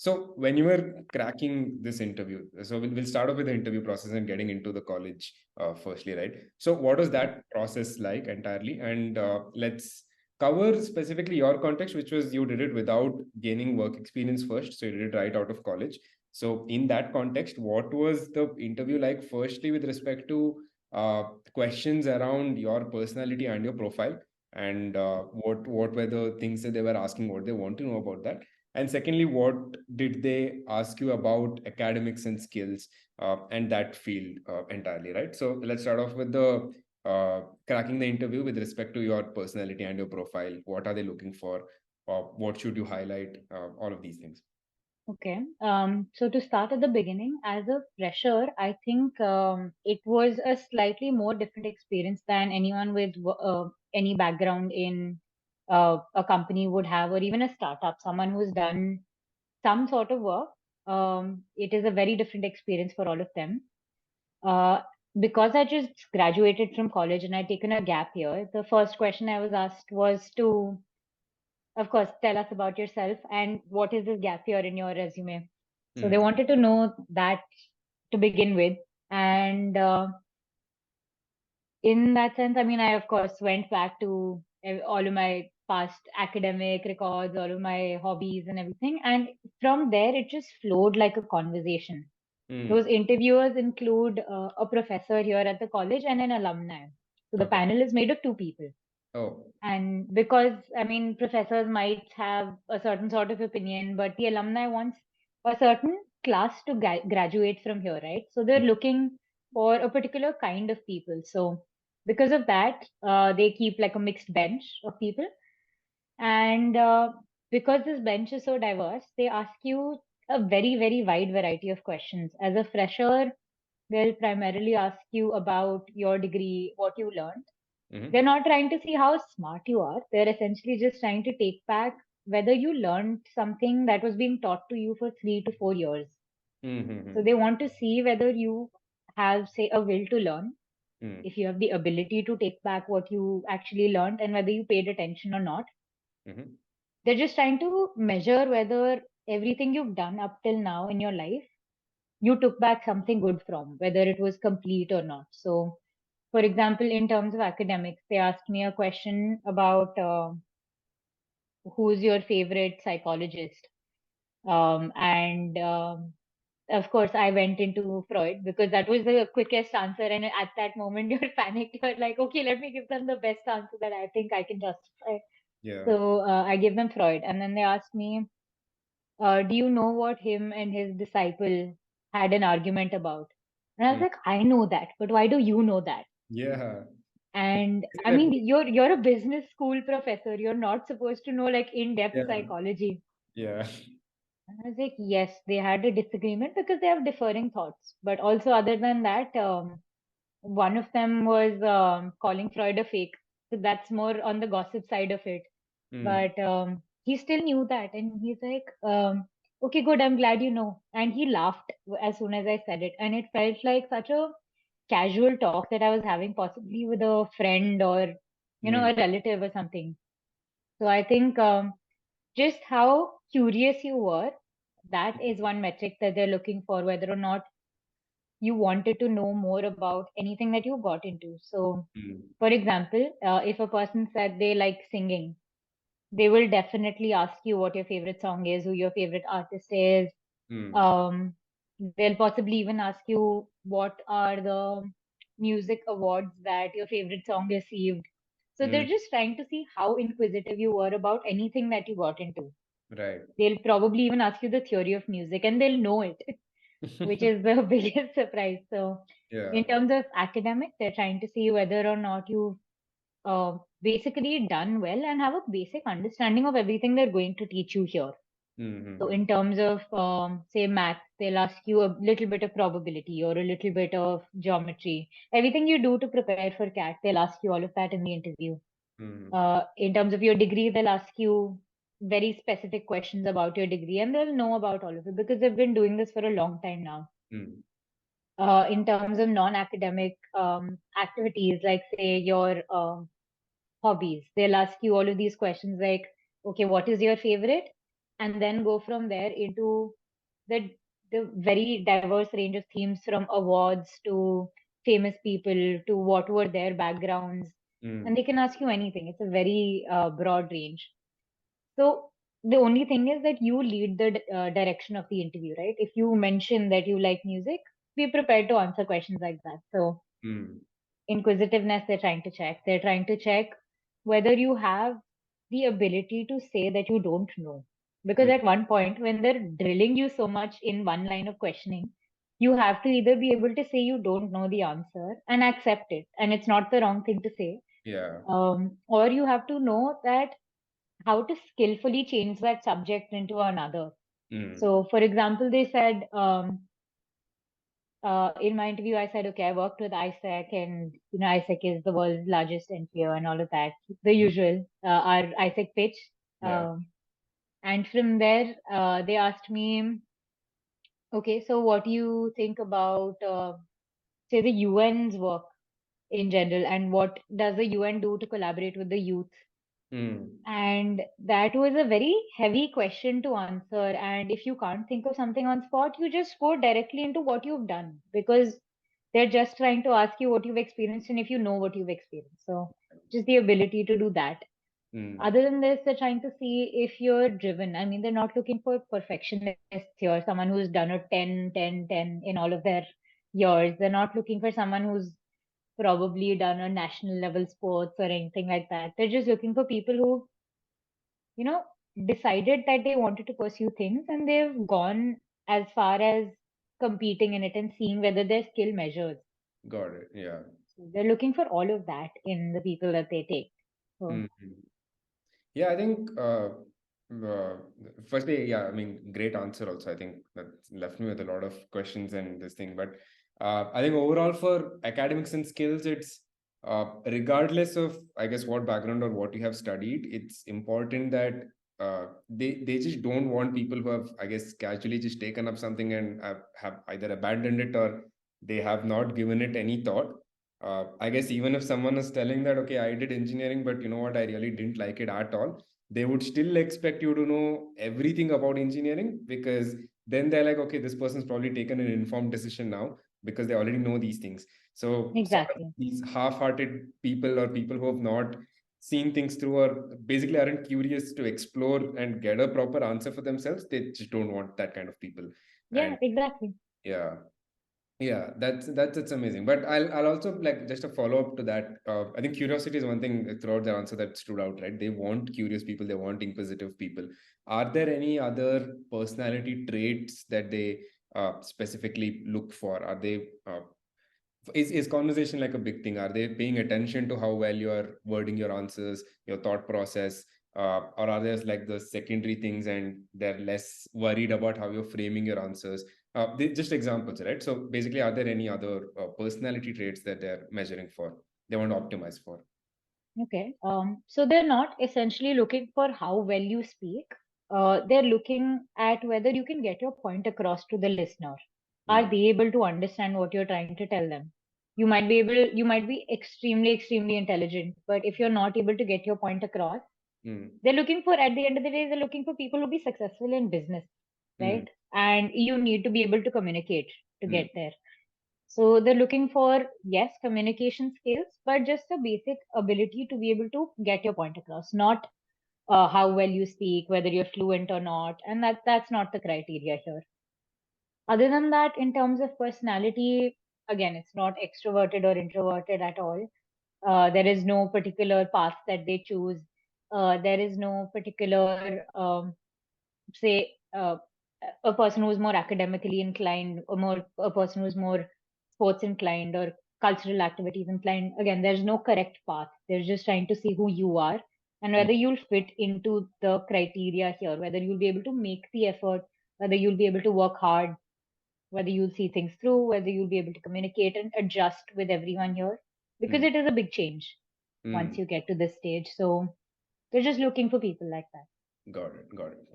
So when you were cracking this interview, so we'll start off with the interview process and getting into the college firstly, right? So what was that process like entirely? And let's cover specifically your context, which was you did it without gaining work experience first. So you did it right out of college. So in that context, what was the interview like firstly with respect to questions around your personality and your profile? And what were the things that they were asking, what they want to know about that? And secondly, what did they ask you about academics and skills and that field entirely, right? So let's start off with the cracking the interview with respect to your personality and your profile. What are they looking for? What should you highlight? All of these things. Okay. So to start at the beginning, as a fresher, I think it was a slightly more different experience than anyone with any background in a company would have, or even a startup, someone who's done some sort of work. It is a very different experience for all of them. Uh, because I just graduated from college and I'd taken a gap year, the first question I was asked was to, of course, tell us about yourself and what is this gap year in your resume. So they Mm. wanted to know that to begin with. And in that sense, I mean, I, of course, went back to all of my past academic records, all of my hobbies and everything. And from there, it just flowed like a conversation. Those Mm. interviewers include a professor here at the college and an alumni. So the Okay. panel is made of two people. Oh. And because, I mean, professors might have a certain sort of opinion, but the alumni wants a certain class to graduate from here, right? So they're Mm. looking for a particular kind of people. So because of that, they keep like a mixed bench of people. And because this bench is so diverse, they ask you a very, very wide variety of questions. As a fresher, they'll primarily ask you about your degree, what you learned. They're Mm-hmm. not trying to see how smart you are. They're essentially just trying to take back whether you learned something that was being taught to you for 3 to 4 years. So Mm-hmm. they want to see whether you have, say, a will to learn, Mm. if you have the ability to take back what you actually learned, and whether you paid attention or not. Mm-hmm. They're just trying to measure whether everything you've done up till now in your life, you took back something good from, whether it was complete or not. So, for example, in terms of academics, they asked me a question about who's your favorite psychologist. And Of course, I went into Freud because that was the quickest answer. And at that moment, you're panicked. You're like, okay, let me give them the best answer that I think I can justify. Yeah. So I give them Freud. And then they asked me, do you know what him and his disciple had an argument about? And I was Mm. like, I know that, but why do you know that? Yeah. And Is I it mean, a- you're a business school professor. You're not supposed to know like in-depth Yeah. psychology. Yeah. And I was like, yes, they had a disagreement because they have differing thoughts. But also, other than that, one of them was calling Freud a fake. So that's more on the gossip side of it. Mm. But he still knew that. And he's like, okay, good. I'm glad you know. And he laughed as soon as I said it. And it felt like such a casual talk that I was having, possibly with a friend or, Mm. a relative or something. So I think just how curious you were, that is one metric that they're looking for, whether or not you wanted to know more about anything that you got into. So, Mm. for example, if a person said they like singing, they will definitely ask you what your favorite song is, who your favorite artist is. Mm. Um, they'll possibly even ask you what are the music awards that your favorite song received. So they're Mm. just trying to see how inquisitive you were about anything that you got into. Right. They'll probably even ask you the theory of music and they'll know it, which is the biggest surprise. So, Yeah. in terms of academic, they're trying to see whether or not you've basically done well and have a basic understanding of everything they're going to teach you here. So, Mm-hmm. in terms of, say, math, they'll ask you a little bit of probability or a little bit of geometry. Everything you do to prepare for CAT, they'll ask you all of that in the interview. Mm-hmm. In terms of your degree, they'll ask you very specific questions about your degree and they'll know about all of it because they've been doing this for a long time now. Mm. In terms of non-academic activities, like say your hobbies, they'll ask you all of these questions like, okay, what is your favorite? and then go from there into the very diverse range of themes, from awards to famous people to what were their backgrounds, and they Mm. can ask you anything. It's a very broad range. So the only thing is that you lead the direction of the interview, right? If you mention that you like music, be prepared to answer questions like that. So Mm. inquisitiveness, they're trying to check. They're trying to check whether you have the ability to say that you don't know. Because Mm. at one point, when they're drilling you so much in one line of questioning, you have to either be able to say you don't know the answer and accept it, and it's not the wrong thing to say, Yeah. or you have to know that how to skillfully change that subject into another. Mm. So, for example, they said, in my interview, I said, okay, I worked with ISAC, and ISAC is the world's largest NPO and all of that, the usual, our ISAC pitch. Yeah. Um, and from there, they asked me, okay, so what do you think about, say, the UN's work in general, and what does the UN do to collaborate with the youth? Mm. And that was a very heavy question to answer. And if you can't think of something on spot, you just go directly into what you've done, because they're just trying to ask you what you've experienced and if you know what you've experienced. So just the ability to do that. Mm. Other than this, they're trying to see if you're driven. I mean, they're not looking for perfectionists here, someone who's done a 10, 10, 10 in all of their years. They're not looking for someone who's probably done a national level sports or anything like that. They're just looking for people who you know, decided that they wanted to pursue things, and they've gone as far as competing in it and seeing whether their skill measures. Got it. Yeah. So they're looking for all of that in the people that they take. So Mm. Yeah, I think uh, firstly, yeah, I mean, great answer also. I think that left me with a lot of questions and this thing. But I think overall for academics and skills, it's regardless of, I guess, what background or what you have studied, it's important that they just don't want people who have, I guess, casually just taken up something and have either abandoned it or they have not given it any thought. I guess even if someone is telling that, okay, I did engineering, but you know what, I really didn't like it at all, they would still expect you to know everything about engineering, because then they're like, okay, this person's probably taken an informed decision now because they already know these things. So, sort of exactly. these half hearted people or people who have not seen things through or basically aren't curious to explore and get a proper answer for themselves, they just don't want that kind of people. Yeah, And exactly. yeah. Yeah, that's it's amazing. But I'll also like just a follow up to that. I think curiosity is one thing throughout their answer that stood out, right? They want curious people, they want inquisitive people. Are there any other personality traits that they specifically look for? Are they is conversation like a big thing? Are they paying attention to how well you are wording your answers, your thought process, or are there like the secondary things and they're less worried about how you're framing your answers? Just examples, right? So basically, are there any other personality traits that they're measuring for? They want to optimize for. Okay. So they're not essentially looking for how well you speak. They're looking at whether you can get your point across to the listener. Are Mm, they able to understand what you're trying to tell them? You might be extremely, extremely intelligent, but if you're not able to get your point across, mm, they're looking for, at the end of the day, they're looking for people who be successful in business, mm, right? And you need to be able to communicate to mm, get there. So they're looking for, yes, communication skills, but just a basic ability to be able to get your point across, not how well you speak, whether you're fluent or not. And that's not the criteria here. Other than that, in terms of personality, again, it's not extroverted or introverted at all. There is no particular path that they choose. There is no particular, say, a person who's more academically inclined, or more a person who's more sports inclined or cultural activities inclined. Again, there's no correct path. They're just trying to see who you are and mm, whether you'll fit into the criteria here, whether you'll be able to make the effort, whether you'll be able to work hard, whether you'll see things through, whether you'll be able to communicate and adjust with everyone here, because mm, it is a big change once mm. you get to this stage. So they're just looking for people like that. Got it. Got it.